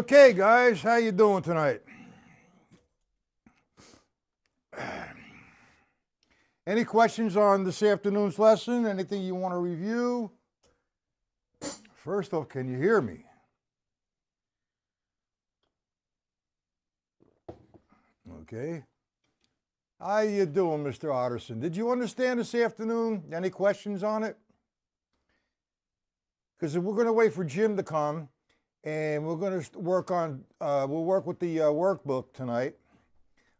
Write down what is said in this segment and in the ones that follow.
Okay, guys, how you doing tonight? Any questions on this afternoon's lesson? Anything you want to review? First off, can you hear me? Okay. How you doing, Mr. Otterson? Did you understand this afternoon? Any questions on it? Because we're going to wait for Jim to come, and we're going to work on, we'll work with the workbook tonight,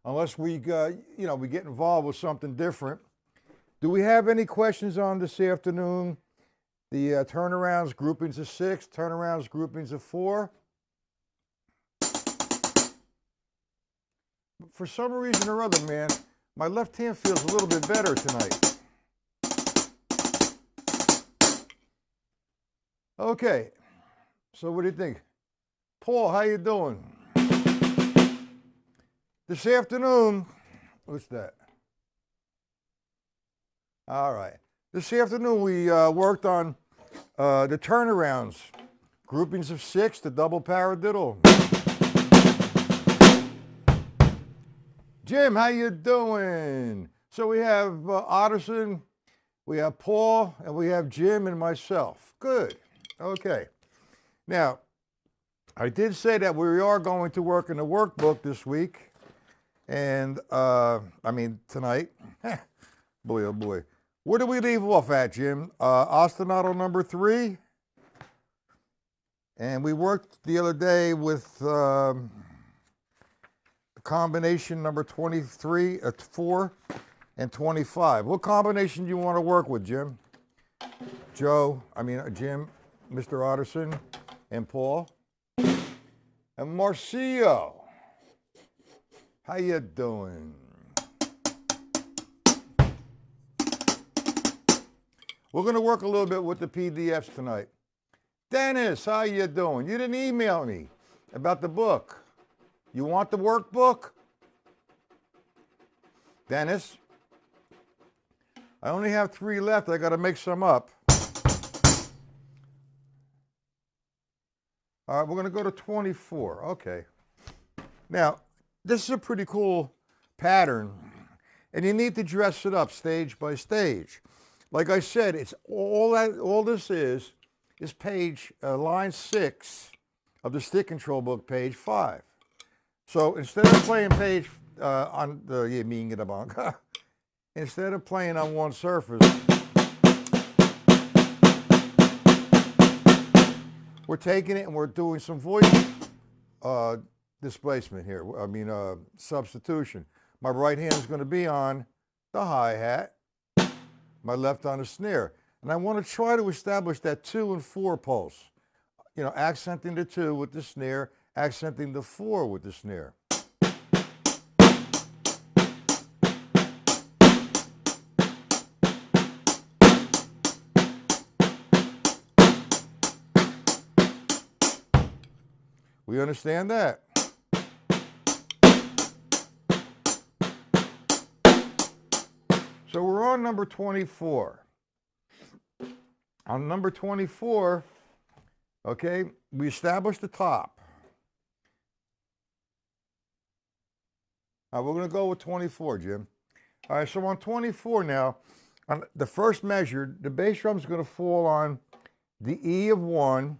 unless we, we get involved with something different. Do we have any questions on this afternoon? The turnarounds, groupings of 6, turnarounds, groupings of 4. For some reason or other, man, my left hand feels a little bit better tonight. Okay, so what do you think? Paul, how you doing? This afternoon, what's that? All right. This afternoon we worked on the turnarounds, groupings of 6, the double paradiddle. Jim, how you doing? So we have Otterson, we have Paul, and we have Jim and myself. Good. Okay. Now, I did say that we are going to work in the workbook this week, and tonight. Boy, oh boy. Where did we leave off at, Jim? Ostinato number 3. And we worked the other day with the combination number 23, 4, and 25. What combination do you want to work with, Jim? Jim, Mr. Otterson, and Paul. And Marcio. How you doing? We're going to work a little bit with the PDFs tonight. Dennis, how you doing? You didn't email me about the book. You want the workbook? Dennis? I only have 3 left. I got to make some up. All right, we're going to go to 24. Okay. Now, this is a pretty cool pattern, and you need to dress it up stage by stage. Like I said, it's all this is page, line 6 of the stick control book, page 5. So instead of playing page instead of playing on one surface, we're taking it and we're doing some voice displacement here. Substitution. My right hand is going to be on the hi-hat, my left on the snare. And I want to try to establish that 2 and 4 pulse. Accenting the 2 with the snare, accenting the 4 with the snare. We understand that? So we're on number 24. On number 24, okay, we established the top. We're going to go with 24, Jim. All right, so on 24 now, on the first measure, the bass drum is going to fall on the E of 1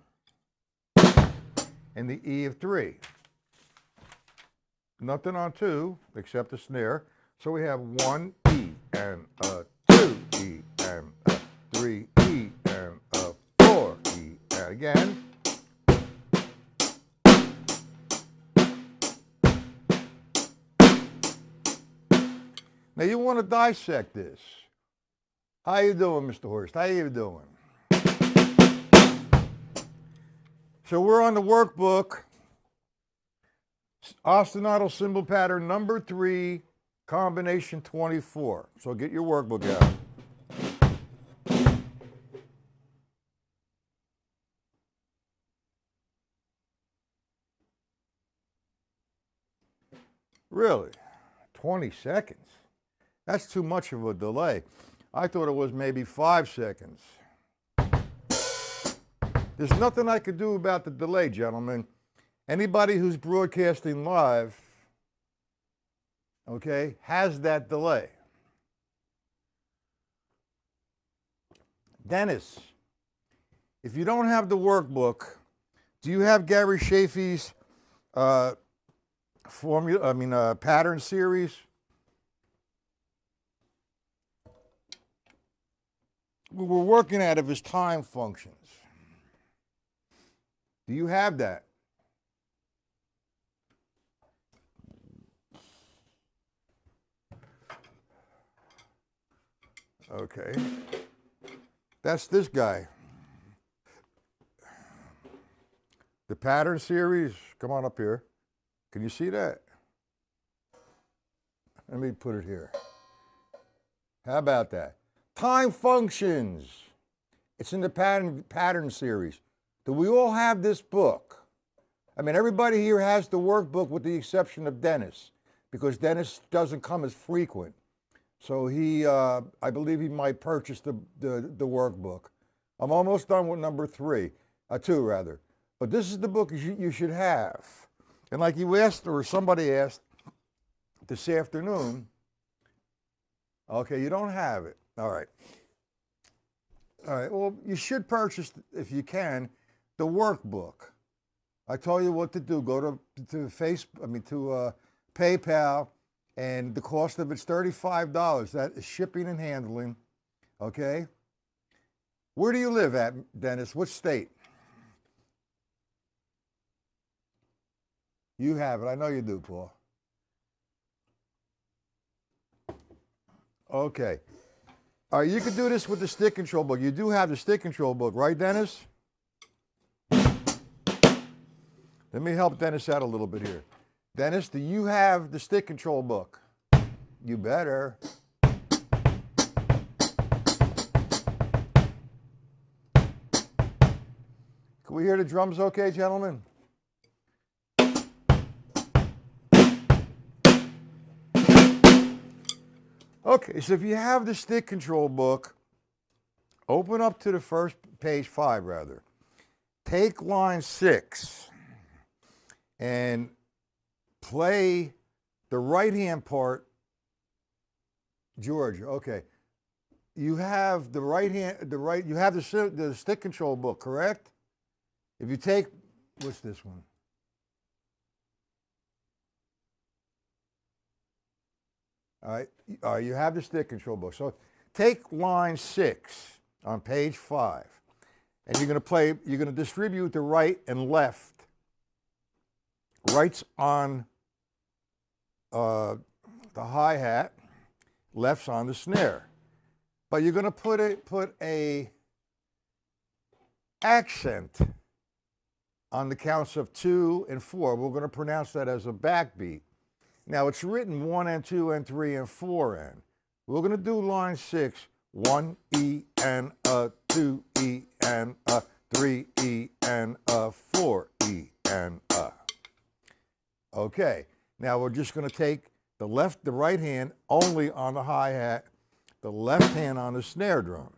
and the E of 3. Nothing on 2 except the snare. So we have 1 E and a 2 E and a 3 E and a 4 E. And again. Now you want to dissect this. How you doing, Mr. Horst? How you doing? So we're on the workbook, ostinato cymbal pattern number 3, combination 24. So get your workbook out. Really? 20 seconds? That's too much of a delay. I thought it was maybe 5 seconds. There's nothing I could do about the delay, gentlemen. Anybody who's broadcasting live, okay, has that delay. Dennis, if you don't have the workbook, do you have Gary Shafee's pattern series? We were working out of his time functions. Do you have that? Okay. That's this guy. The pattern series, come on up here. Can you see that? Let me put it here. How about that? Time functions. It's in the pattern series. Do we all have this book? I mean, everybody here has the workbook with the exception of Dennis, because Dennis doesn't come as frequent. So he, I believe he might purchase the workbook. I'm almost done with number 2 rather. But this is the book you should have. And like you asked, or somebody asked this afternoon, okay, you don't have it. All right. All right, well, you should purchase, if you can, the workbook. I told you what to do. Go to PayPal, and the cost of it's $35. That is shipping and handling, okay? Where do you live at, Dennis? What state? You have it. I know you do, Paul. Okay. All right, you can do this with the stick control book. You do have the stick control book, right, Dennis? Let me help Dennis out a little bit here. Dennis, do you have the stick control book? You better. Can we hear the drums okay, gentlemen? Okay, so if you have the stick control book, open up to the first page 5 rather. Take line 6 and play the right hand part. George, okay. You have the you have the stick control book, correct? If you take, what's this one? All right, you have the stick control book. So take line 6 on page 5, and you're going to distribute the right and left. Right's on the hi-hat, left's on the snare. But you're going to put a accent on the counts of 2 and 4. We're going to pronounce that as a backbeat. Now it's written 1 and 2 and 3 and 4 and. We're going to do line 6, 1 E and a, 2 E and a, 3 E and a, 4 E and a. Okay, now we're just going to take the right hand only on the hi-hat, the left hand on the snare drum.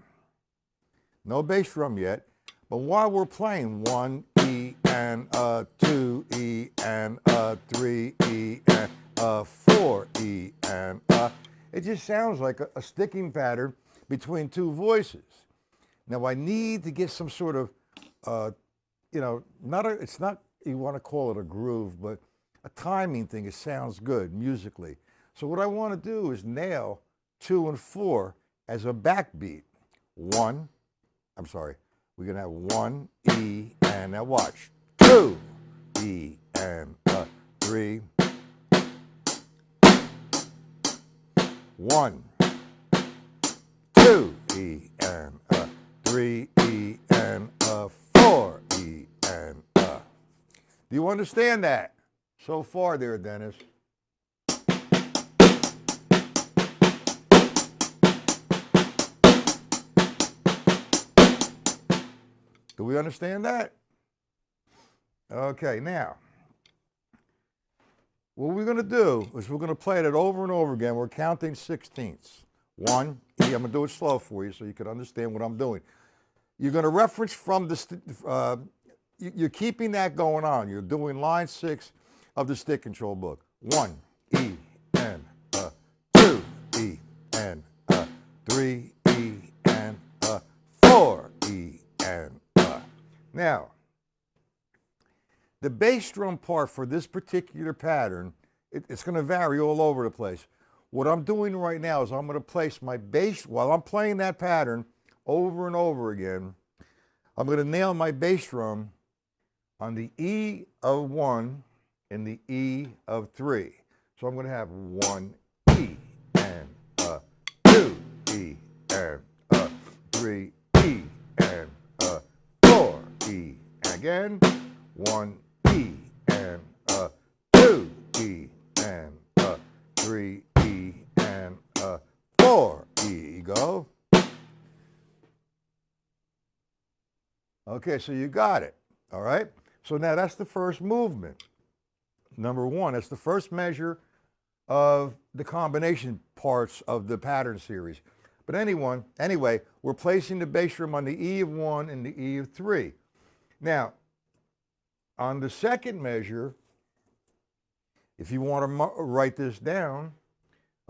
No bass drum yet, but while we're playing 1 E and a, 2 E and a, 3 E and a, 4 E and a, it just sounds like a sticking pattern between 2 voices. Now I need to get some sort of, it's not, you want to call it a groove, but a timing thing. It sounds good musically. So what I want to do is nail 2 and 4 as a backbeat. We're going to have 1 E and now watch. 2 E and a, 3. 1, 2 E and a, 3 E and a, 4 E and a. Do you understand that so far there, Dennis? Do we understand that? Okay, now, what we're going to do is we're going to play it over and over again. We're counting 16ths. 1, E. I'm going to do it slow for you so you can understand what I'm doing. You're going to reference from the you're keeping that going on. You're doing line 6 of the stick control book. 1, E, and 2, E, and 3, E, and 4, E, and Now, the bass drum part for this particular pattern, it's going to vary all over the place. What I'm doing right now is I'm going to place my bass, while I'm playing that pattern over and over again, I'm going to nail my bass drum on the E of 1 and the E of 3. So I'm going to have 1 E and 2 E and 3 E and 4 E. And again, 1 E and 2 E and 3 E and 4 E. Go. Okay, so you got it. All right. So now that's the first movement. Number 1, that's the first measure of the combination parts of the pattern series. But anyway, we're placing the bass drum on the E of 1 and the E of 3. Now, on the second measure, if you want to write this down,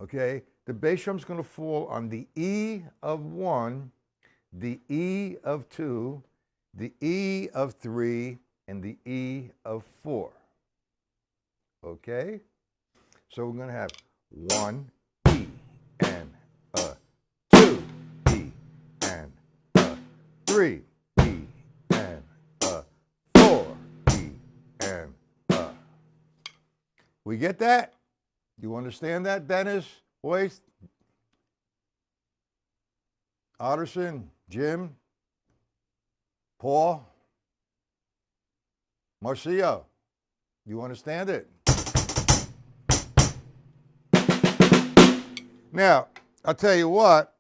okay, the bass drum's going to fall on the E of 1, the E of 2, the E of 3, and the E of 4. Okay? So we're going to have 1 E and 2 E and 3 E and 4 E and We get that? You understand that, Dennis? Boys? Otterson? Jim? Paul? Marcio? You understand it? Now, I'll tell you what,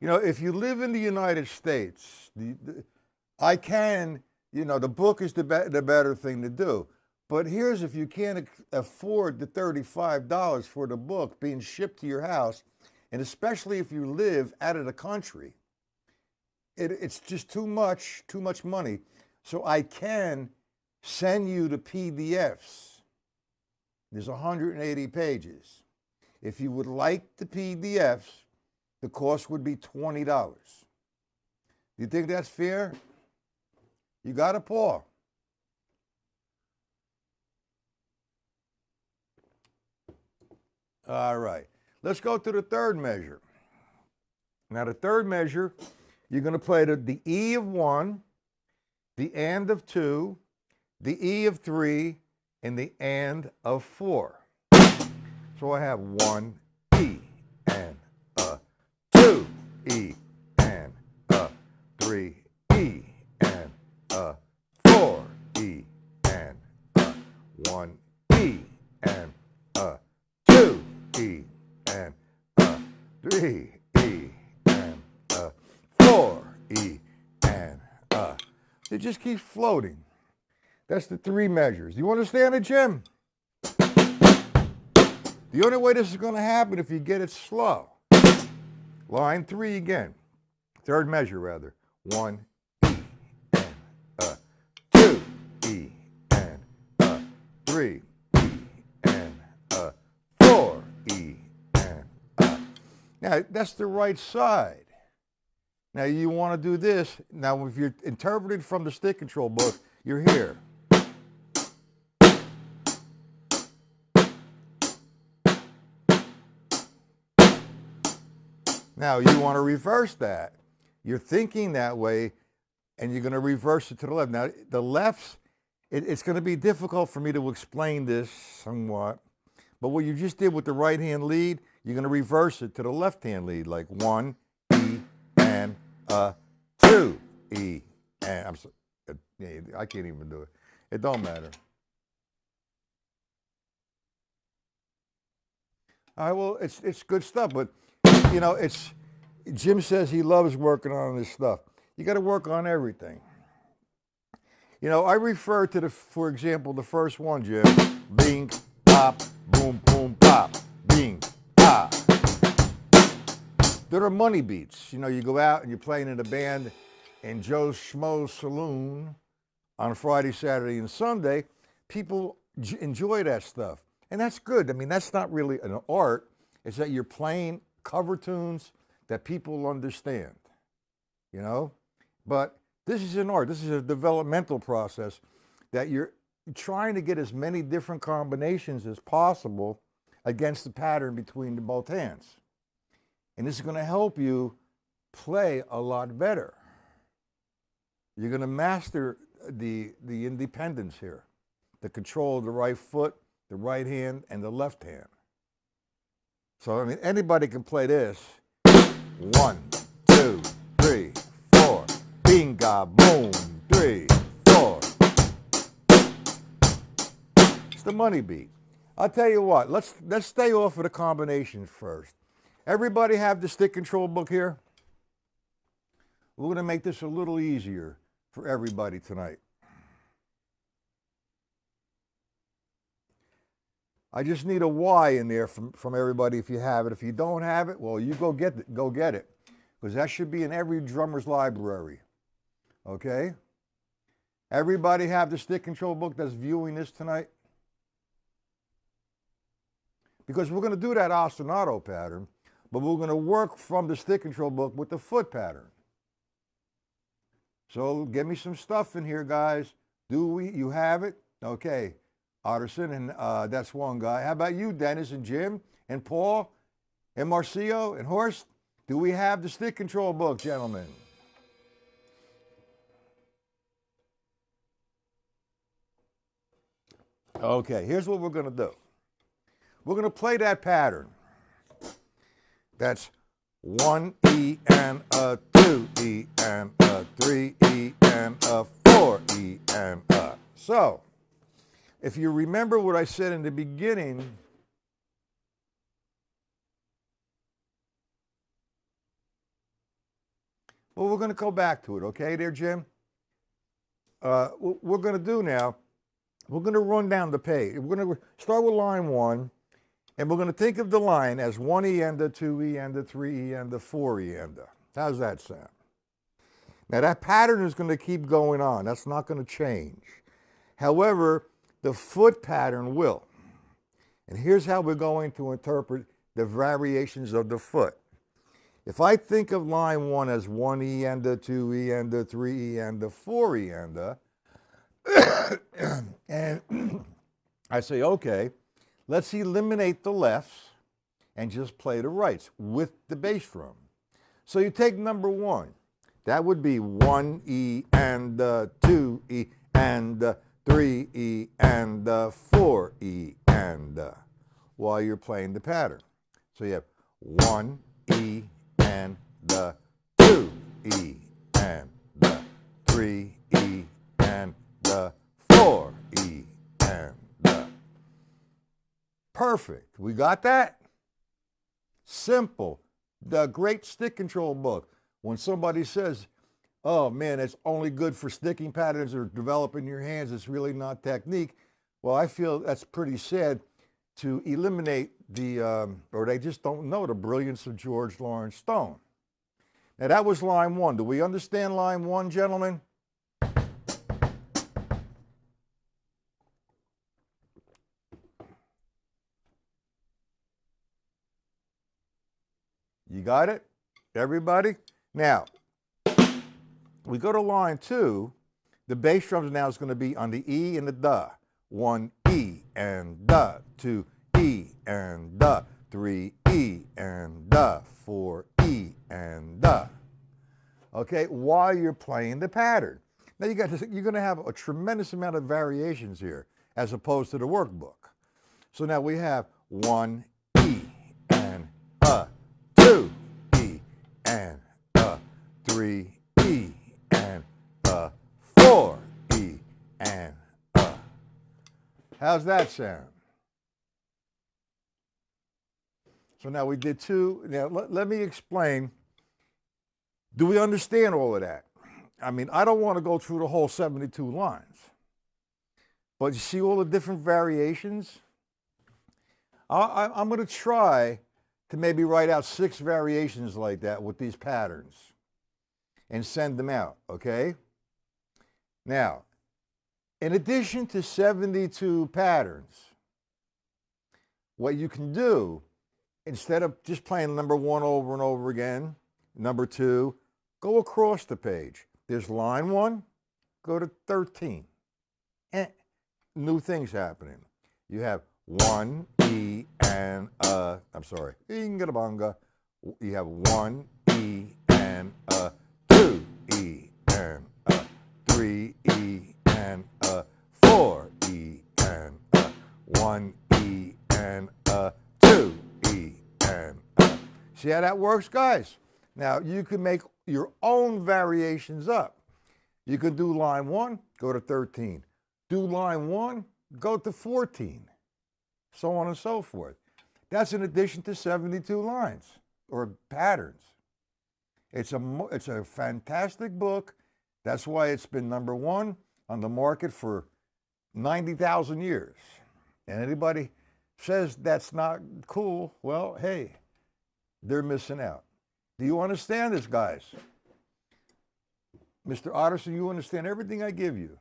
if you live in the United States, the book is the better thing to do. But here's if you can't afford the $35 for the book being shipped to your house, and especially if you live out of the country, it's just too much money. So I can send you the PDFs. There's 180 pages. If you would like the PDFs, the cost would be $20. Do you think that's fair? You got it, Paul? All right. Let's go to the third measure. Now, the third measure, you're going to play the E of 1, the and of 2, the E of 3, and the and of 4. So I have 1 E and 2 E and 3 E and 4 E and 1 E and 2 E and 3 E and 4 E and it just keeps floating. That's the 3 measures. You understand it, Jim? The only way this is going to happen if you get it slow. Line 3 again. Third measure, rather. 1 E and 2 E and 3 E and 4 E and Now, that's the right side. Now, you want to do this. Now, if you're interpreting from the stick control book, you're here. Now, you want to reverse that. You're thinking that way, and you're going to reverse it to the left. Now, the lefts, it's going to be difficult for me to explain this somewhat, but what you just did with the right-hand lead, you're going to reverse it to the left-hand lead, like 1 E and 2 E and I can't even do it. It don't matter. All right, well, it's good stuff, but Jim says he loves working on this stuff. You got to work on everything. I refer to for example, the first one, Jim. Bing, pop, boom, boom, pop. Bing, pop. There are money beats. You go out and you're playing in a band in Joe Schmo's Saloon on Friday, Saturday, and Sunday, people enjoy that stuff. And that's good. I mean, that's not really an art. It's that you're playing cover tunes that people understand, you know? But this is an art. This is a developmental process that you're trying to get as many different combinations as possible against the pattern between the both hands. And this is going to help you play a lot better. You're going to master the independence here, the control of the right foot, the right hand, and the left hand. So, I mean, anybody can play this. 1, 2, 3, 4. Binga, boom, 3, 4. It's the money beat. I'll tell you what, let's stay off of the combinations first. Everybody have the stick control book here? We're going to make this a little easier for everybody tonight. I just need a Y in there from everybody if you have it. If you don't have it, well, you go get it. Because that should be in every drummer's library. Okay? Everybody have the stick control book that's viewing this tonight? Because we're going to do that ostinato pattern, but we're going to work from the stick control book with the foot pattern. So give me some stuff in here, guys. You have it? Okay. Otterson, and that's one guy. How about you, Dennis and Jim and Paul and Marcio and Horst? Do we have the stick control book, gentlemen? Okay, here's what we're going to do. We're going to play that pattern. That's 1 E and a 2 E and a 3 E and a 4 E and a. So, if you remember what I said in the beginning, well, we're going to go back to it, okay there, Jim? What we're going to do now, we're going to run down the page. We're going to start with line 1, and we're going to think of the line as 1 E and a 2 E and a 3 E and a 4 E and a. How's that sound? Now, that pattern is going to keep going on. That's not going to change. However, the foot pattern will. And here's how we're going to interpret the variations of the foot. If I think of line 1 as 1 E and a 2 E and a 3 E and a 4 E and a, and I say, okay, let's eliminate the lefts and just play the rights with the bass drum. So you take number 1. That would be 1 E and a 2 E and a 3 E and 4 E and while you're playing the pattern. So you have 1 E and 2 E and 3 E and 4 E and Perfect. We got that? Simple. The great stick control book. When somebody says, oh man, it's only good for sticking patterns or developing your hands, it's really not technique. Well, I feel that's pretty sad to eliminate or they just don't know the brilliance of George Lawrence Stone. Now that was line 1. Do we understand line 1, gentlemen? You got it? Everybody? Now, we go to line 2, the bass drums now is going to be on the E and the da. 1 E and da, 2 E and da, 3 E and da, 4 E and da. Okay, while you're playing the pattern. Now you're going to have a tremendous amount of variations here as opposed to the workbook. So now we have 1 E and a, 2 E and a, 3 E and a, 4 E and a. How's that sound? So now we did 2. Now let me explain. Do we understand all of that? I mean, I don't want to go through the whole 72 lines. But you see all the different variations? I'm going to try to maybe write out 6 variations like that with these patterns. and send them out, okay? Now, in addition to 72 patterns, what you can do, instead of just playing number 1 over and over again, number 2, go across the page. There's line 1, go to 13. New things happening. You have 1, E, and Ingabanga. You have 1, E, and 2, E, and 3, E, and 4, E, and 1, E, and 2, E, and See how that works, guys? Now, you can make your own variations up. You can do line 1, go to 13. Do line 1, go to 14. So on and so forth. That's in addition to 72 lines or patterns. It's a fantastic book. That's why it's been number 1 on the market for 90,000 years. And anybody says that's not cool, well, hey, they're missing out. Do you understand this, guys? Mr. Otterson, you understand everything I give you.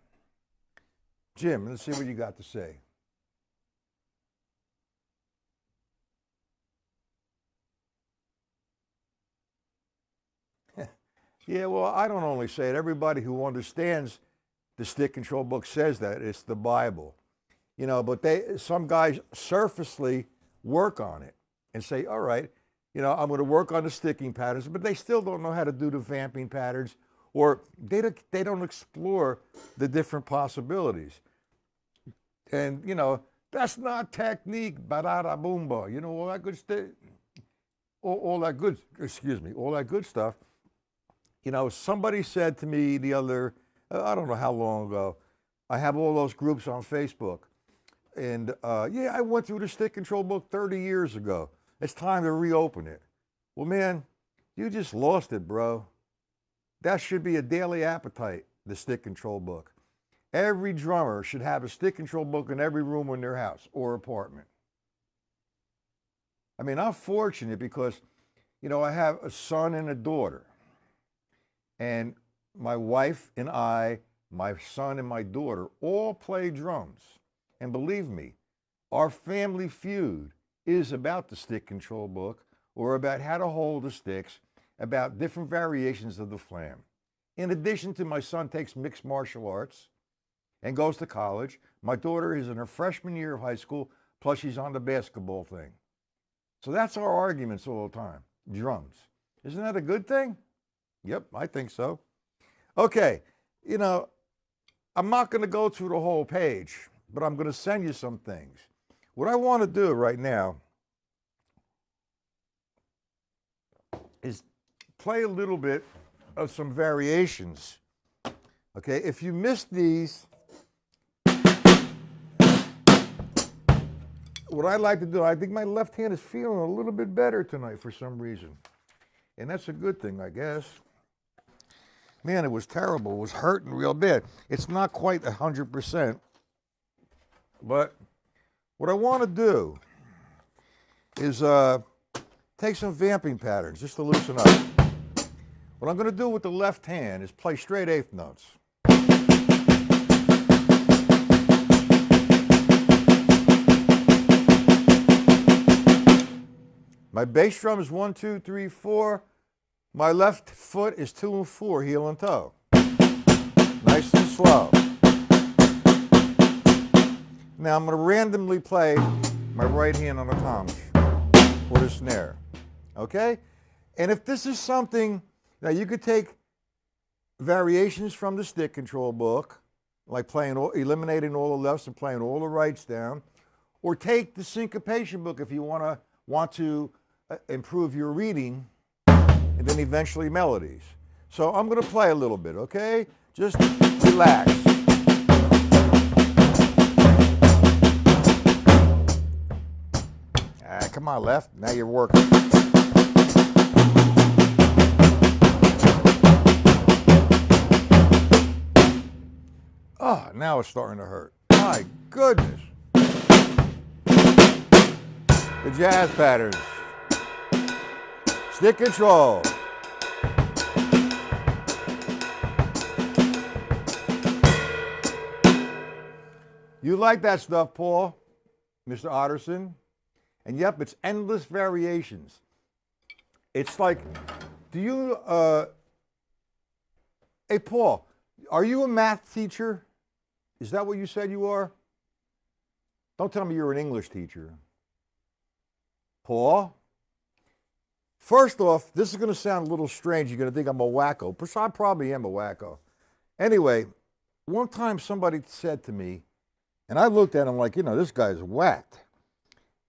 Jim, let's see what you got to say. Yeah, well, I don't only say it. Everybody who understands the stick control book says that. It's the Bible. You know, but some guys surfacely work on it and say, all right, you know, I'm going to work on the sticking patterns, but they still don't know how to do the vamping patterns, or they don't explore the different possibilities. And, you know, that's not technique, barada boomba, you know, all that good stuff, all that good stuff. You know, somebody said to me the other, I don't know how long ago, I have all those groups on Facebook. And yeah, I went through the stick control book 30 years ago. It's time to reopen it. Well, man, you just lost it, bro. That should be a daily appetite, the stick control book. Every drummer should have a stick control book in every room in their house or apartment. I mean, I'm fortunate because, you know, I have a son and a daughter. And my wife and I, my son and my daughter all play drums. And believe me, our family feud is about the stick control book, or about how to hold the sticks, about different variations of the flam. In addition to, my son takes mixed martial arts and goes to college. My daughter is in her freshman year of high school, plus she's on the basketball thing. So that's our arguments all the time, drums. Isn't that a good thing? Yep, I think so. Okay, you know, I'm not going to go through the whole page, but I'm going to send you some things. What I want to do right now is play a little bit of some variations. Okay, if you missed these, what I like to do, I think my left hand is feeling a little bit better tonight for some reason. And that's a good thing, I guess. Man, it was terrible. It was hurting real bad. It's not quite 100%. But what I want to do is take some vamping patterns just to loosen up. What I'm going to do with the left hand is play straight eighth notes. My bass drum is 1, 2, 3, 4. My left foot is 2 and 4, heel and toe. Nice and slow. Now I'm going to randomly play my right hand on the toms or the snare. Okay? And if this is something, now you could take variations from the stick control book, like eliminating all the lefts and playing all the rights down, or take the syncopation book if you want to improve your reading, and then eventually melodies. So I'm going to play a little bit, okay? Just relax. Come on, left. Now you're working. Oh, now it's starting to hurt. My goodness. The jazz patterns. Stick control. You like that stuff, Paul, Mr. Otterson? And yep, it's endless variations. It's like, do you, hey, Paul, are you a math teacher? Is that what you said you are? Don't tell me you're an English teacher. Paul? First off, this is going to sound a little strange. You're going to think I'm a wacko. I probably am a wacko. Anyway, one time somebody said to me, and I looked at him like, you know, this guy's whacked,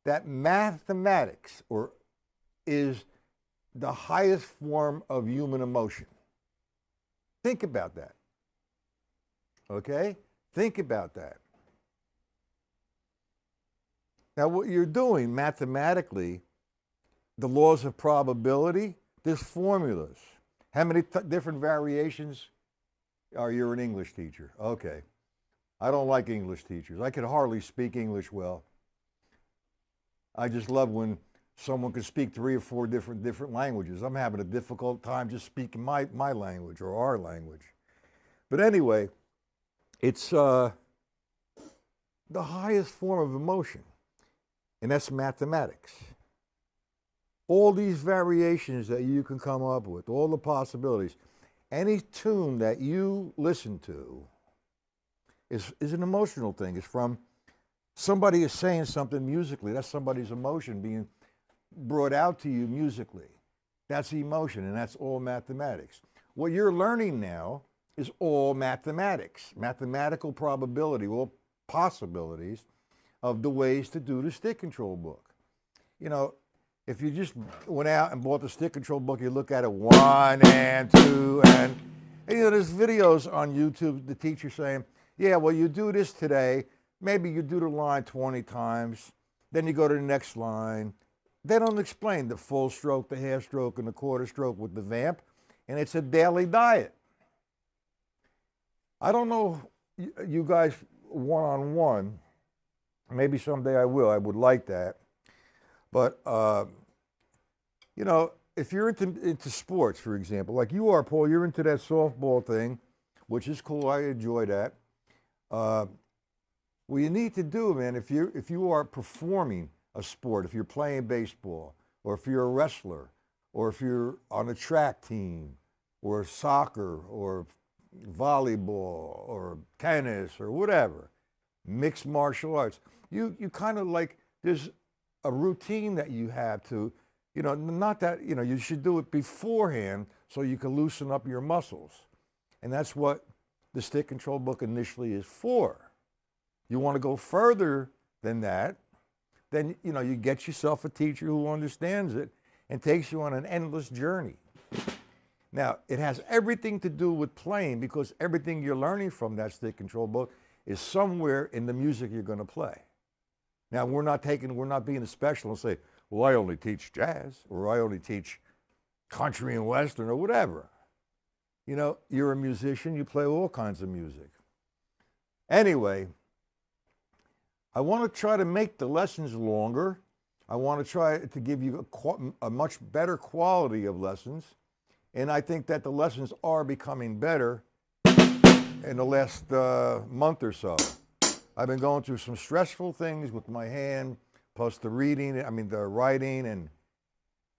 that mathematics is the highest form of human emotion. Think about that. Okay? Think about that. Now, what you're doing mathematically, the laws of probability, there's formulas. How many different variations? You're an English teacher. Okay. I don't like English teachers. I can hardly speak English well. I just love when someone can speak 3 or 4 different languages. I'm having a difficult time just speaking my language or our language. But anyway, it's the highest form of emotion, and that's mathematics. All these variations that you can come up with, all the possibilities, any tune that you listen to is an emotional thing. It's from somebody is saying something musically. That's somebody's emotion being brought out to you musically. That's emotion, and that's all mathematics. What you're learning now is all mathematics, mathematical probability, all possibilities of the ways to do the stick control book. You know, if you just went out and bought the stick control book, you look at it 1 and 2, and you know, there's videos on YouTube, the teacher saying, yeah, well, you do this today, maybe you do the line 20 times, then you go to the next line. They don't explain the full stroke, the half stroke, and the quarter stroke with the vamp, and it's a daily diet. I don't know you guys one-on-one, maybe someday I will, I would like that. But, you know, if you're into sports, for example, like you are, Paul, you're into that softball thing, which is cool. I enjoy that. What you need to do, man, if you are performing a sport, if you're playing baseball, or if you're a wrestler, or if you're on a track team, or soccer, or volleyball, or tennis, or whatever, mixed martial arts, you kind of like, there's a routine that you have to, you know, not that, you know, you should do it beforehand so you can loosen up your muscles. And that's what the stick control book initially is for. You want to go further than that, then, you know, you get yourself a teacher who understands it and takes you on an endless journey. Now, it has everything to do with playing, because everything you're learning from that stick control book is somewhere in the music you're going to play. Now, we're not being a special and say, well, I only teach jazz, or I only teach country and western, or whatever. You know, you're a musician, you play all kinds of music. Anyway, I want to try to make the lessons longer. I want to try to give you a much better quality of lessons. And I think that the lessons are becoming better in the last month or so. I've been going through some stressful things with my hand, plus the writing, and,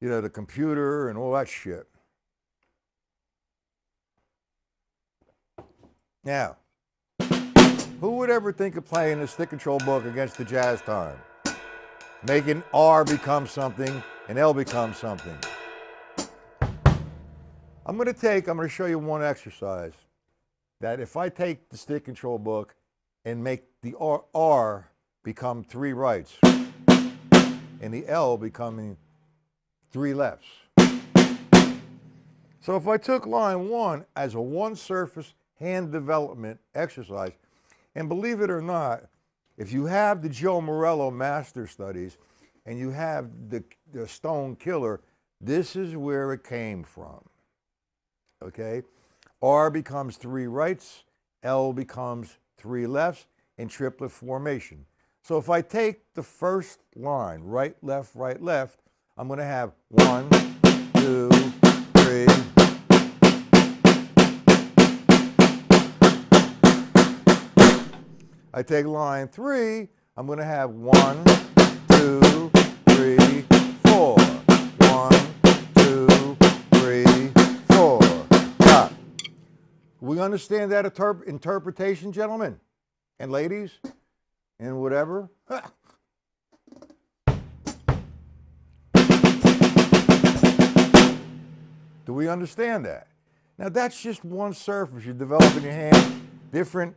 you know, the computer and all that shit. Now, who would ever think of playing a stick control book against the jazz time? Making R become something and L become something. I'm going to show you one exercise that if I take the stick control book and make the R become 3 rights and the L becoming 3 lefts. So if I took line 1 as a one-surface hand development exercise, and believe it or not, if you have the Joe Morello Master Studies and you have the Stone Killer, this is where it came from. Okay? R becomes 3 rights, L becomes 3 lefts in triplet formation. So if I take the first line, right, left, I'm going to have 1, 2, 3. I take line 3, I'm going to have 1, 2, 3, 4. 1, 2, 3, 4. Stop. We understand that interpretation, gentlemen and ladies and whatever? Do we understand that? Now that's just one surface. You're developing your hand, different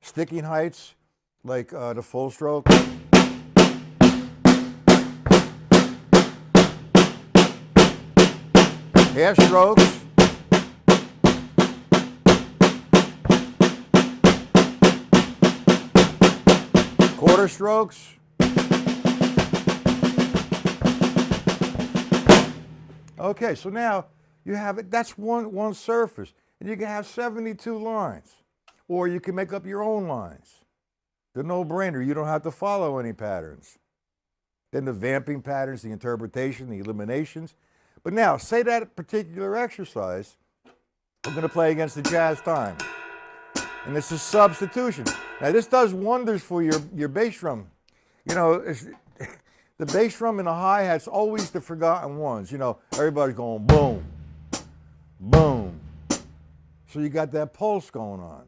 sticking heights, like the full stroke. Half strokes. Quarter strokes. Okay, so now you have it, that's one surface. And you can have 72 lines. Or you can make up your own lines. The no-brainer, you don't have to follow any patterns. Then the vamping patterns, the interpretation, the eliminations. But now, say that particular exercise, we're going to play against the jazz time. And this is substitution. Now this does wonders for your bass drum. You know, the bass drum and the hi-hat's always the forgotten ones. You know, everybody's going boom, boom. So you got that pulse going on.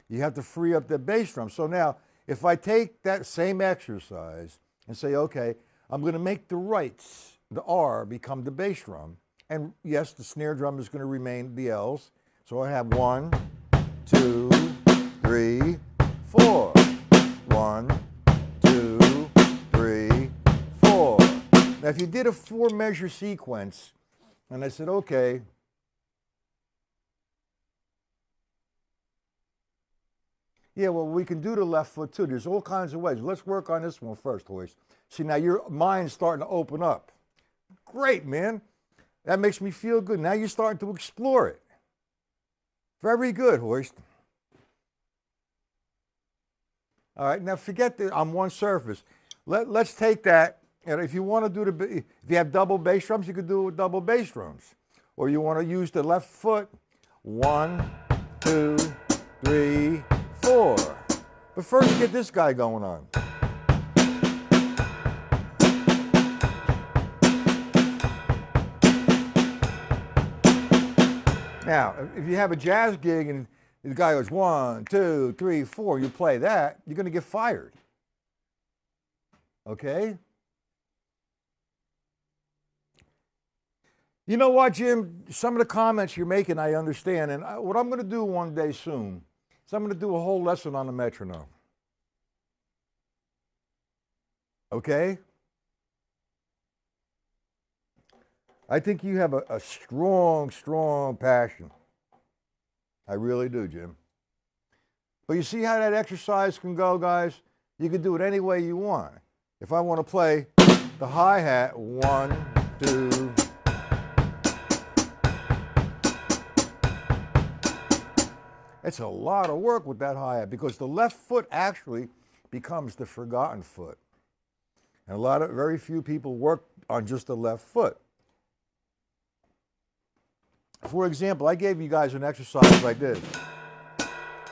You have to free up the bass drum. So now, if I take that same exercise and say, okay, I'm going to make the rights, the R, become the bass drum. And yes, the snare drum is going to remain the L's. So I have 1, 2, 3, 4. 1, 2, 3, 4. Now, if you did a 4-measure sequence, and I said, okay, yeah, well, we can do the left foot too. There's all kinds of ways. Let's work on this one first, Hoist. See, now your mind's starting to open up. Great, man. That makes me feel good. Now you're starting to explore it. Very good, Hoist. All right, now forget that on one surface. Let's take that, and if you want to do if you have double bass drums, you could do it with double bass drums. Or you want to use the left foot, 1, 2, 3, 4. But first get this guy going on. Now, if you have a jazz gig and the guy goes 1, 2, 3, 4, you play that, you're going to get fired. Okay? You know what, Jim? Some of the comments you're making, I understand. And what I'm going to do one day soon is I'm going to do a whole lesson on the metronome. Okay? I think you have a strong, strong passion. I really do, Jim. But you see how that exercise can go, guys? You can do it any way you want. If I want to play the hi-hat, 1, 2. It's a lot of work with that hi-hat because the left foot actually becomes the forgotten foot. And very few people work on just the left foot. For example, I gave you guys an exercise like this.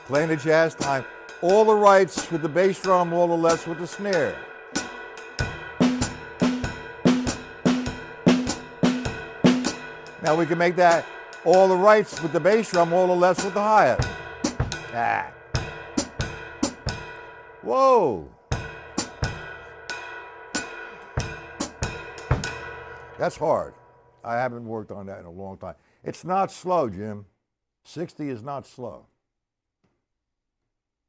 Playing the jazz time, all the rights with the bass drum, all the lefts with the snare. Now we can make that all the rights with the bass drum, all the lefts with the hi-hat. Ah. Whoa. That's hard. I haven't worked on that in a long time. It's not slow, Jim. 60 is not slow.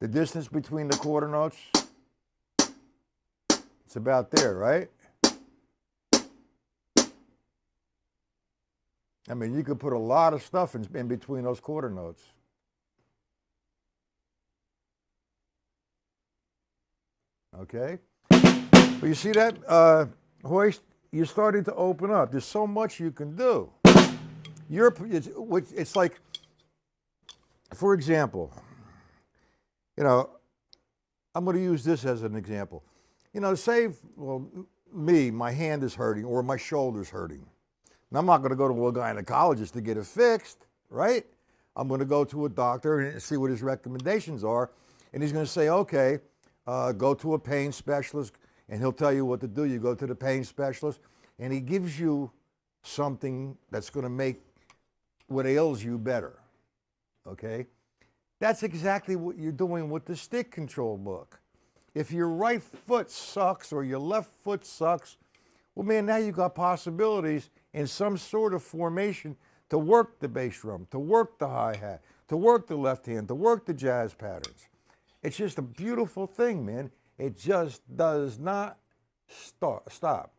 The distance between the quarter notes, it's about there, right? I mean, you could put a lot of stuff in between those quarter notes. Okay? But you see that, Hoist? You're starting to open up. There's so much you can do. It's like, for example, you know, I'm going to use this as an example. You know, say, well, my hand is hurting or my shoulder's hurting. And I'm not going to go to a gynecologist to get it fixed, right? I'm going to go to a doctor and see what his recommendations are. And he's going to say, okay, go to a pain specialist, and he'll tell you what to do. You go to the pain specialist, and he gives you something that's going to make what ails you better, okay? That's exactly what you're doing with the stick control book. If your right foot sucks or your left foot sucks, well, man, now you've got possibilities in some sort of formation to work the bass drum, to work the hi-hat, to work the left hand, to work the jazz patterns. It's just a beautiful thing, man. It just does not stop.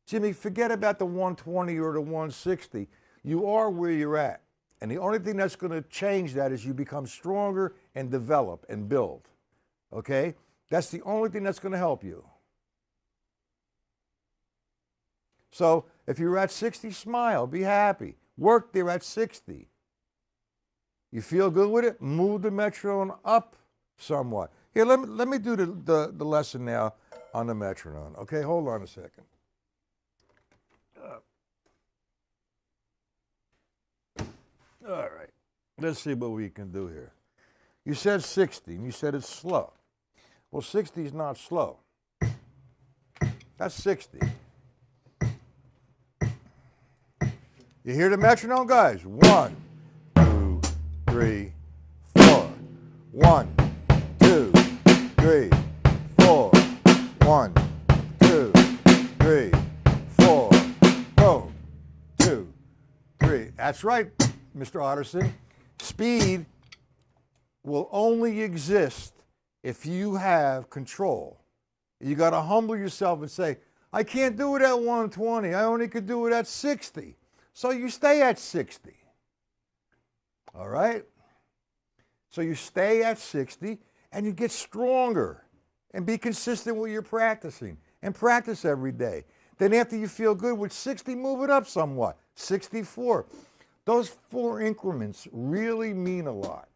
Jimmy, forget about the 120 or the 160. You are where you're at. And the only thing that's going to change that is you become stronger and develop and build. Okay? That's the only thing that's going to help you. So if you're at 60, smile, be happy. Work there at 60. You feel good with it? Move the metronome up somewhat. Here, let me do the lesson now on the metronome. Okay, hold on a second. All right, let's see what we can do here. You said 60, and you said it's slow. Well, 60 is not slow. That's 60. You hear the metronome, guys? 1, 2, 3, 4. 1, 2, 3, 4. 1, 2, 3, 4. Boom. 2, 3. That's right, Mr. Otterson. Speed will only exist if you have control. You got to humble yourself and say, I can't do it at 120. I only could do it at 60. So you stay at 60. All right? So you stay at 60 and you get stronger and be consistent with your practicing and practice every day. Then after you feel good with 60, move it up somewhat. 64. Those 4 increments really mean a lot.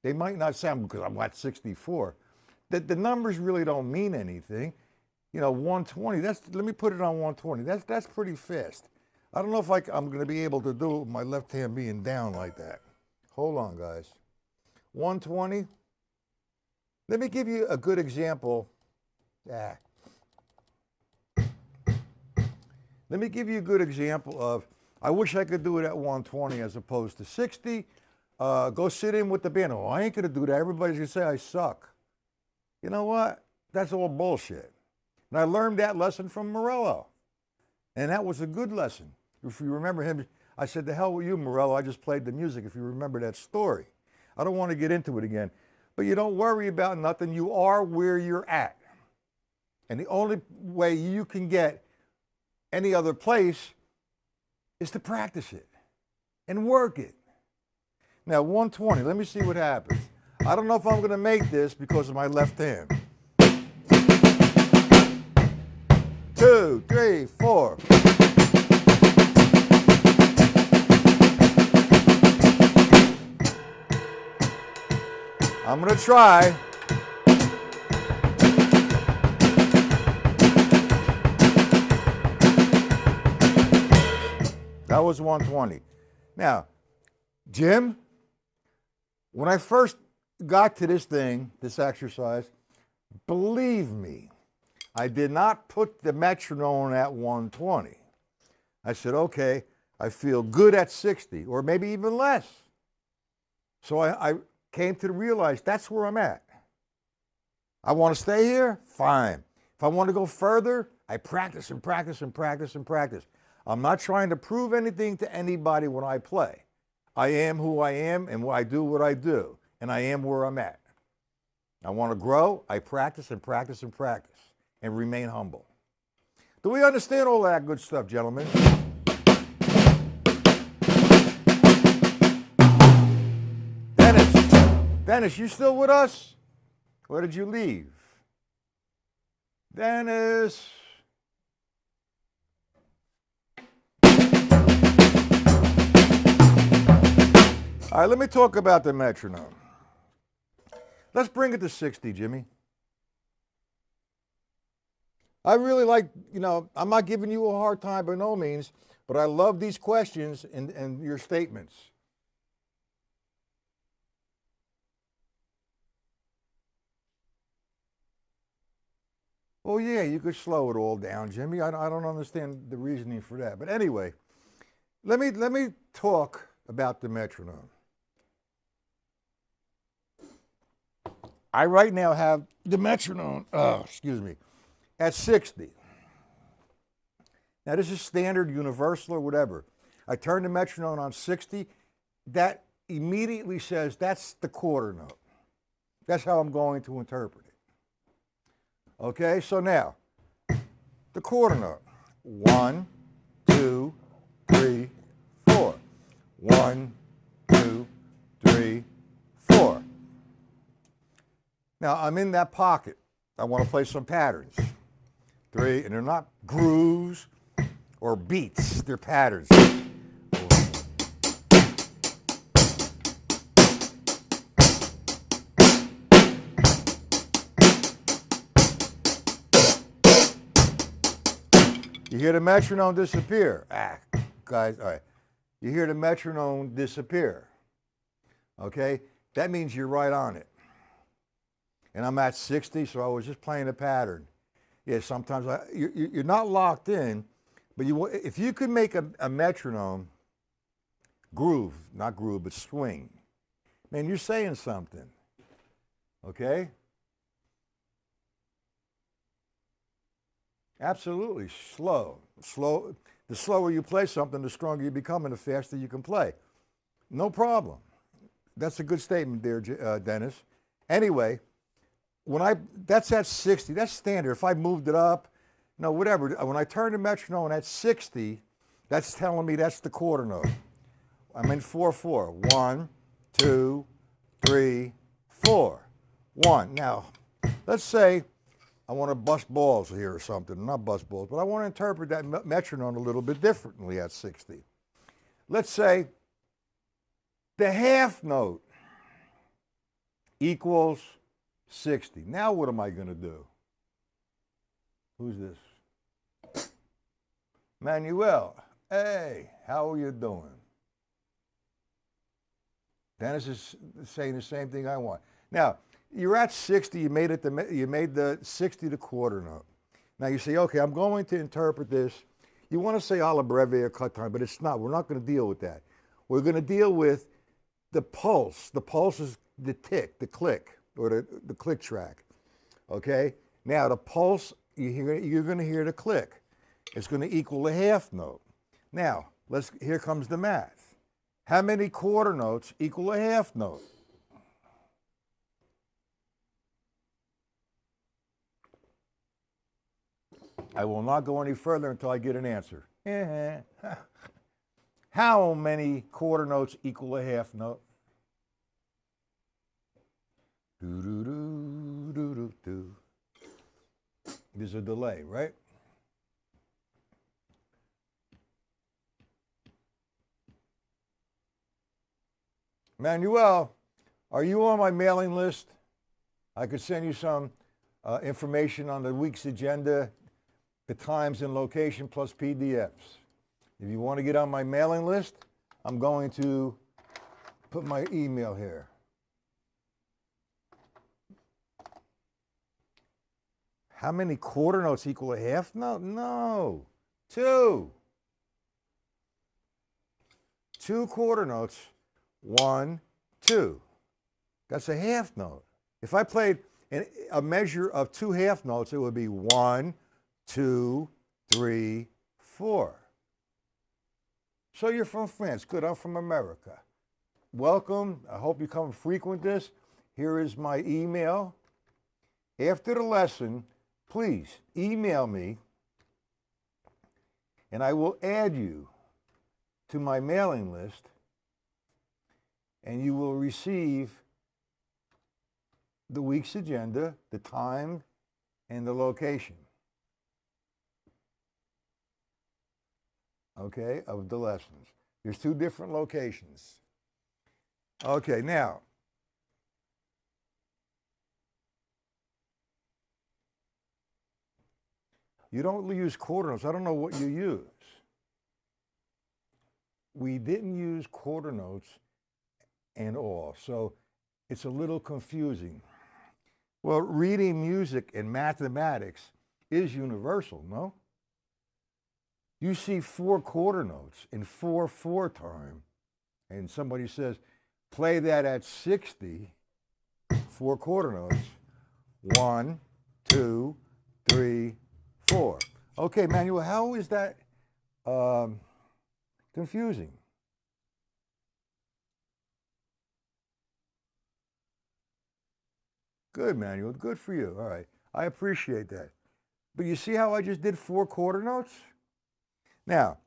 They might not sound because I'm at 64. The numbers really don't mean anything. You know, 120, let me put it on 120. That's pretty fast. I don't know if I'm going to be able to do it with my left hand being down like that. Hold on, guys. 120. Let me give you a good example. Let me give you a good example of, I wish I could do it at 120 as opposed to 60. Go sit in with the band. Oh, I ain't going to do that. Everybody's going to say I suck. You know what? That's all bullshit. And I learned that lesson from Morello. And that was a good lesson. If you remember him, I said, the hell with you, Morello. I just played the music, if you remember that story. I don't want to get into it again. But you don't worry about nothing. You are where you're at. And the only way you can get any other place is to practice it and work it. Now, 120, let me see what happens. I don't know if I'm going to make this because of my left hand. 2, 3, 4. I'm going to try. That was 120. Now, Jim, when I first got to this thing, this exercise, believe me, I did not put the metronome at 120. I said, okay, I feel good at 60 or maybe even less. So I came to realize that's where I'm at. I want to stay here? Fine. If I want to go further, I practice and practice and practice and practice. I'm not trying to prove anything to anybody when I play. I am who I am and I do what I do, and I am where I'm at. I want to grow, I practice and practice and practice and remain humble. Do we understand all that good stuff, gentlemen? Dennis, you still with us? Where did you leave? Dennis. All right, let me talk about the metronome. Let's bring it to 60, Jimmy. I really like, I'm not giving you a hard time by no means, but I love these questions and your statements. Well, yeah, you could slow it all down, Jimmy. I don't understand the reasoning for that. But anyway, let me talk about the metronome. I right now have the metronome, excuse me, at 60. Now this is standard, universal, or whatever. I turn the metronome on 60. That immediately says that's the quarter note. That's how I'm going to interpret it. Okay, so now the quarter note. 1, 2, 3, 4. 1, 2, 3, 4. Now I'm in that pocket. I want to play some patterns. 3, and they're not grooves or beats, they're patterns. You hear the metronome disappear. Guys, all right. You hear the metronome disappear. Okay? That means you're right on it. And I'm at 60, so I was just playing a pattern. Yeah, sometimes you're not locked in, but if you could make a metronome groove, not groove, but swing, man, you're saying something. Okay? Absolutely. Slow. The slower you play something, the stronger you become and the faster you can play. No problem. That's a good statement there, Dennis. Anyway, that's at 60, that's standard. If I moved it up, no, whatever. When I turn the metronome at 60, that's telling me that's the quarter note. I'm in 4/4. 1, 2, 3, 4. 1. Now, let's say I want to bust balls here or something. Not bust balls, but I want to interpret that metronome a little bit differently at 60. Let's say the half note equals 60. Now what am I going to do? Who's this? Manuel. Hey, how are you doing? Dennis is saying the same thing I want. Now, you're at 60, you made the 60 the quarter note. Now you say, okay, I'm going to interpret this. You want to say alla breve or cut time, but it's not. We're not going to deal with that. We're going to deal with the pulse. The pulse is the tick, the click, or the click track. Okay? Now the pulse, you're going to hear the click. It's going to equal a half note. Now, here comes the math. How many quarter notes equal a half note? I will not go any further until I get an answer. How many quarter notes equal a half note? There's a delay, right? Manuel, are you on my mailing list? I could send you some information on the week's agenda, the times and location, plus PDFs. If you want to get on my mailing list, I'm going to put my email here. How many quarter notes equal a half note? No. 2. 2 quarter notes. 1, 2. That's a half note. If I played a measure of 2 half notes, it would be 1, 2, 3, 4. So you're from France. Good, I'm from America. Welcome. I hope you come frequent this. Here is my email. After the lesson, please email me and I will add you to my mailing list and you will receive the week's agenda, the time, and the location. Okay, of the lessons. There's 2 different locations. Okay, now, you don't use quarter notes. I don't know what you use. We didn't use quarter notes and all, so it's a little confusing. Well, reading music and mathematics is universal, no? You see 4 quarter notes in 4/4 time, and somebody says, play that at 60, 4 quarter notes. 1, 2, 3, 4. Okay, Manuel, how is that confusing? Good, Manuel. Good for you. All right. I appreciate that. But you see how I just did 4 quarter notes? Now,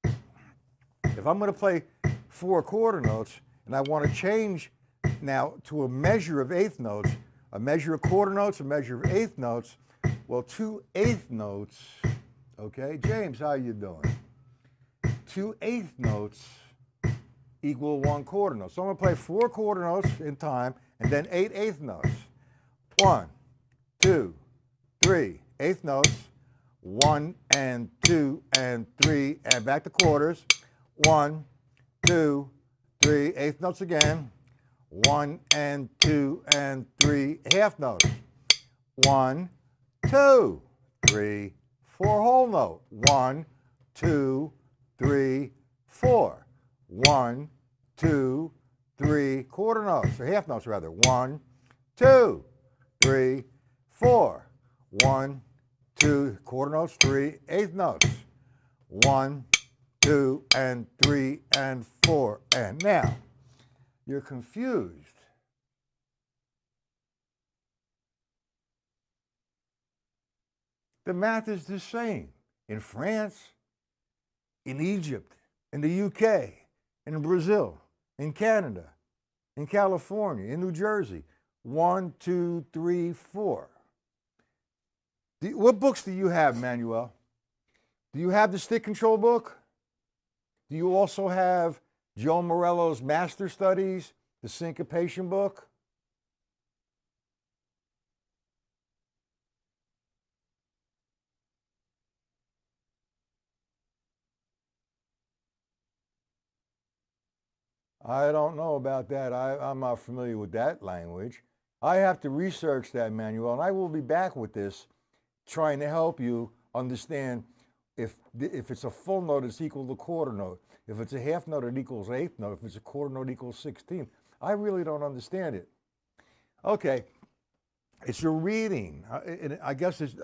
if I'm going to play 4 quarter notes and I want to change now to a measure of eighth notes, a measure of quarter notes, a measure of eighth notes, well, 2 eighth notes, okay? James, how you doing? 2 eighth notes equal 1 quarter note. So I'm going to play 4 quarter notes in time and then 8 eighth notes. 1, 2, 3, eighth notes, 1 and 2 and 3, and back to quarters. 1, 2, 3, eighth notes again. 1 and 2 and 3, half notes. 1, 2, 3, 4, whole note. 1, 2, 3, 4. 1, 2, 3, quarter notes, or half notes rather. 1, 2, 3, 4. 1, 2, quarter notes, 3, eighth notes. 1, 2, and 3, and 4. And now, you're confused. The math is the same in France, in Egypt, in the UK, in Brazil, in Canada, in California, in New Jersey. 1, 2, 3, 4. What books do you have, Manuel? Do you have the stick control book? Do you also have Joe Morello's Master Studies, the syncopation book? I don't know about that. I'm not familiar with that language. I have to research that, Manuel, and I will be back with this, trying to help you understand if it's a full note, it's equal to quarter note. If it's a half note, it equals eighth note. If it's a quarter note, it equals 16th. I really don't understand it. Okay, it's a reading. I guess it's,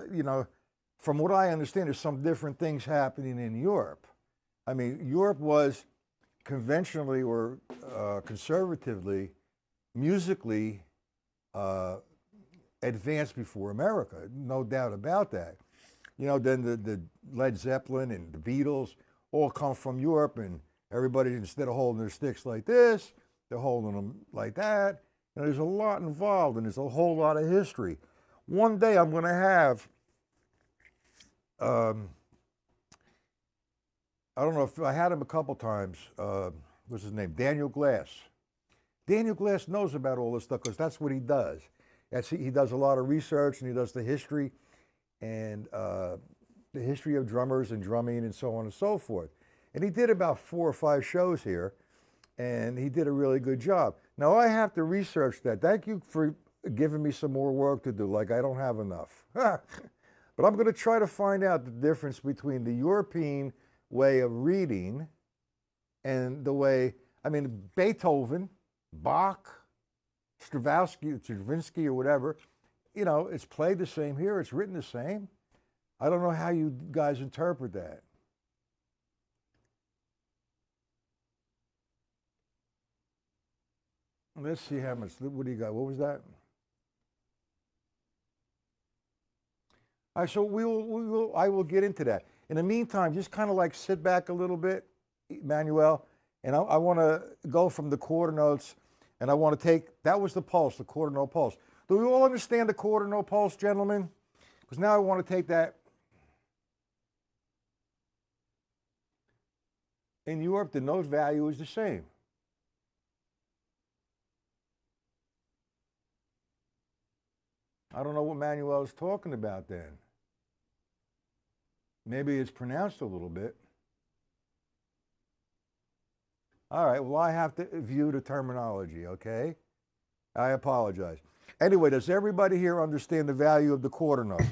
from what I understand, there's some different things happening in Europe. I mean, Europe was conventionally or conservatively, musically advanced before America, no doubt about that. Then the Led Zeppelin and the Beatles all come from Europe, and everybody, instead of holding their sticks like this, they're holding them like that. There's a lot involved, and there's a whole lot of history. One day I'm going to have, I don't know if I had him a couple times, what's his name? Daniel Glass. Daniel Glass knows about all this stuff because that's what he does. He does a lot of research, and he does the history and the history of drummers and drumming and so on and so forth. And he did about 4 or 5 shows here, and he did a really good job. Now I have to research that. Thank you for giving me some more work to do, like I don't have enough. But I'm going to try to find out the difference between the European way of reading and the way, Beethoven, Bach, Stravinsky or whatever, it's played the same here, it's written the same. I don't know how you guys interpret that. Let's see how much, what do you got? What was that? All right, so I will get into that. In the meantime, just kind of like sit back a little bit, Manuel, and I want to go from the quarter notes, and I want to take, that was the pulse, the quarter note pulse. Do we all understand the quarter note pulse, gentlemen? Because now I want to take that. In Europe, the note value is the same. I don't know what Manuel is talking about then. Maybe it's pronounced a little bit. All right, well, I have to view the terminology, okay? I apologize. Anyway, does everybody here understand the value of the quarter note?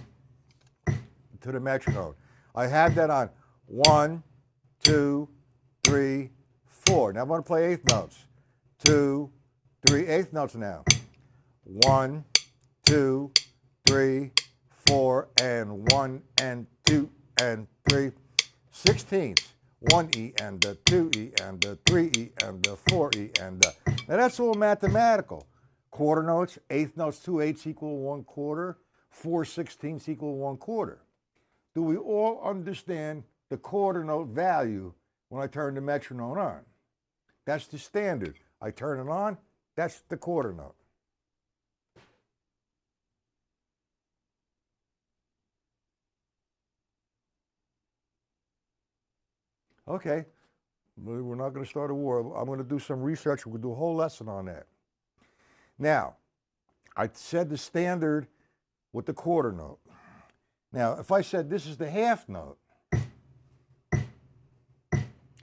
to the metronome. I have that on 1, 2, 3, 4. Now I'm going to play eighth notes. 2, 3, eighth notes now. 1, 2, 3, 4, and 1 and 2 and 3. 16ths. 1E and a 2E and a 3E and a 4E and a. Now that's all mathematical. Quarter notes, eighth notes, 2/8 equal 1/4, 4/16 equal 1/4. Do we all understand the quarter note value when I turn the metronome on? That's the standard. I turn it on, that's the quarter note. Okay, we're not going to start a war. I'm going to do some research. We'll do a whole lesson on that. Now, I said the standard with the quarter note. Now, if I said this is the half note,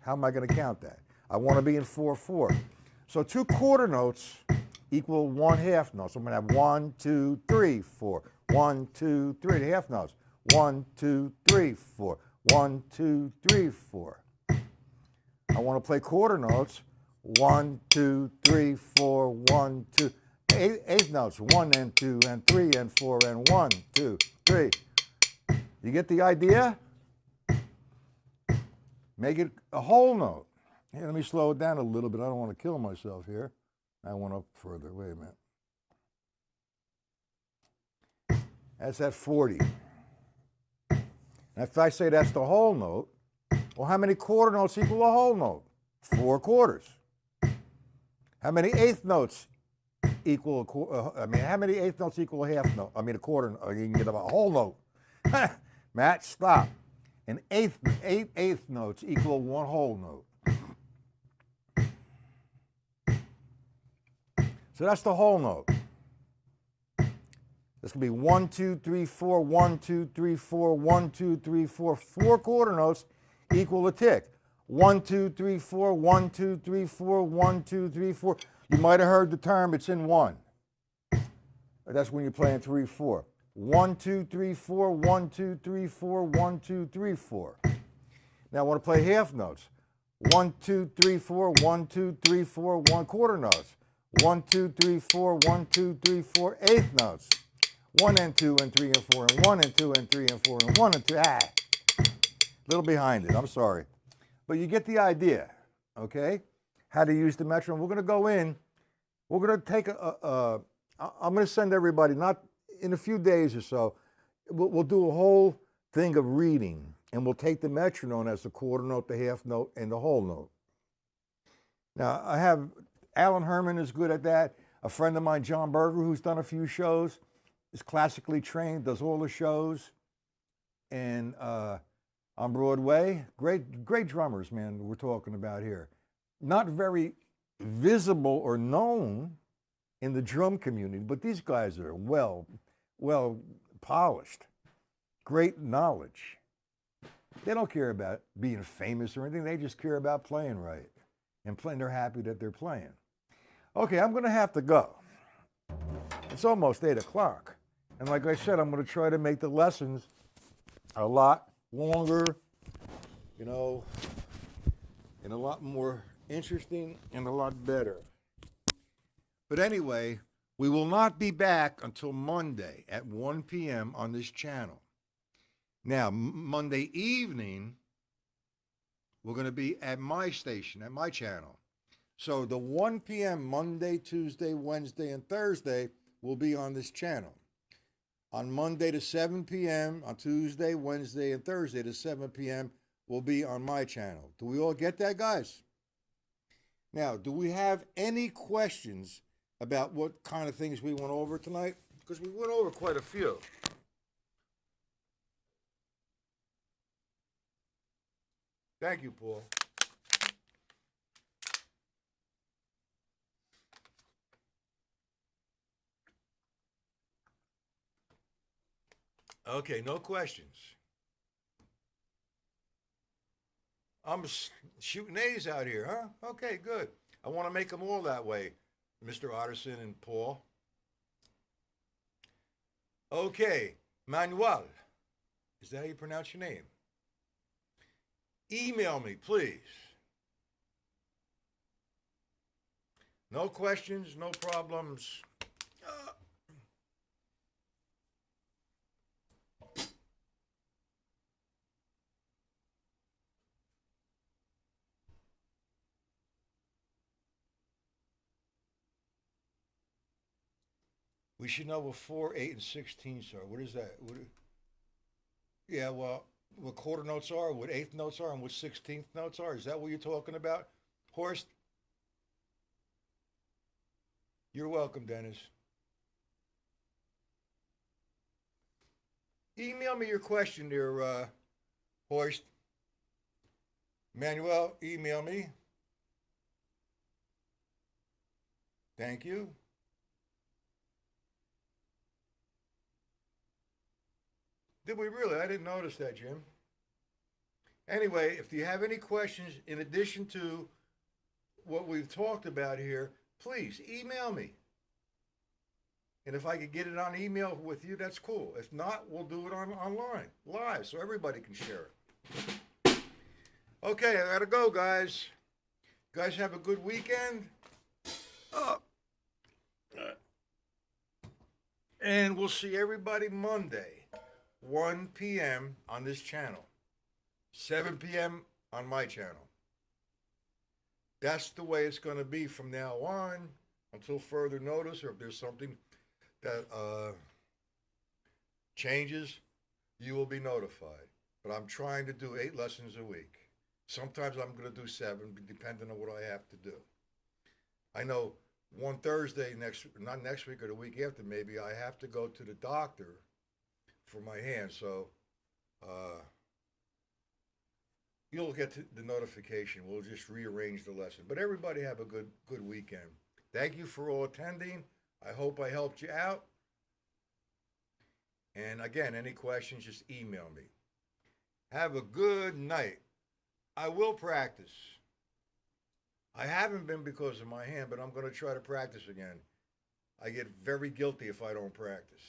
how am I going to count that? I want to be in 4/4. So 2 quarter notes equal 1 half note. So I'm going to have 1, 2, 3, 4. 1, 2, 3, the half notes. 1, 2, 3, 4. 1, 2, 3, 4. I want to play quarter notes. 1, 2, 3, 4, 1, 2. Eighth notes. 1 and 2 and 3 and 4 and 1, 2, 3. You get the idea? Make it a whole note. Here, let me slow it down a little bit. I don't want to kill myself here. I went up further. Wait a minute. That's at 40. Now, if I say that's the whole note, well, how many quarter notes equal a whole note? 4 quarters. How many eighth notes equal how many eighth notes equal a half note? I mean, a quarter. You can get a whole note. Matt, stop. And eighth notes equal 1 whole note. So that's the whole note. This could be 1, 2, 3, 4, 1, 2, 3, 4, 1, 2, 3, 4. 4 quarter notes equal a tick. 1, 2, 3, 4, 1, 2, 3, 4, 1, 2, 3, 4. You might have heard the term, it's in 1. That's when you're playing 3, 4. 1, 2, 3, 4, 1, 2, 3, 4, 1, 2, 3, 4. Now I want to play half notes. 1, 2, 3, 4, 1, 2, 3, 4, 1 quarter notes. 1, 2, 3, 4, 1, 2, 3, 4, eighth notes. 1 and 2 and 3 and 4 and 1 and 2 and 3 and 4 and 1 and 2. A little behind it, I'm sorry. But you get the idea, okay? How to use the metronome. We're going to go in. We're going to take I'm going to send everybody, not in a few days or so, we'll do a whole thing of reading, and we'll take the metronome as the quarter note, the half note, and the whole note. Now, I have Alan Herman is good at that. A friend of mine, John Berger, who's done a few shows, is classically trained, does all the shows, and on Broadway. Great drummers, man, we're talking about here. Not very visible or known in the drum community, but these guys are well polished. Great knowledge. They don't care about being famous or anything. They just care about playing right. And playing, they're happy that they're playing. Okay, I'm going to have to go. It's almost 8 o'clock. And like I said, I'm going to try to make the lessons a lot longer, and a lot more interesting and a lot better. But anyway, we will not be back until Monday at 1 p.m. on this channel. Now, Monday evening, we're going to be at my station, at my channel. So the 1 p.m. Monday, Tuesday, Wednesday, and Thursday will be on this channel. On Monday to 7 p.m., on Tuesday, Wednesday, and Thursday to 7 p.m. will be on my channel. Do we all get that, guys? Now, do we have any questions about what kind of things we went over tonight? Because we went over quite a few. Thank you, Paul. Okay, no questions. I'm shooting A's out here, huh? Okay, good. I want to make them all that way, Mr. Otterson and Paul. Okay, Manuel Is that how you pronounce your name? Email me, please. No questions, no problems. Uh, we should know what 4, 8, and 16 are. What is that? Yeah, well, what quarter notes are, what eighth notes are, and what 16th notes are. Is that what you're talking about? Horst, you're welcome, Dennis. Email me your question there, Horst. Manuel, email me. Thank you. Did we really? I didn't notice that, Jim. Anyway, if you have any questions in addition to what we've talked about here, please email me. And if I could get it on email with you, that's cool. If not, we'll do it online, live, so everybody can share it. Okay, I gotta go, guys. You guys have a good weekend. Uh, and we'll see everybody Monday, 1 p.m. on this channel, 7 p.m. on my channel. That's the way it's going to be from now on until further notice, or if there's something that changes, you will be notified. But I'm trying to do 8 lessons a week. Sometimes I'm going to do 7, depending on what I have to do. I know one Thursday not next week or the week after, maybe I have to go to the doctor for my hand. So you'll get the notification. We'll just rearrange the lesson. But everybody have a good weekend. Thank you for all attending. I hope I helped you out. And again, any questions, just email me. Have a good night. I will practice. I haven't been because of my hand, but I'm going to try to practice again. I get very guilty if I don't practice.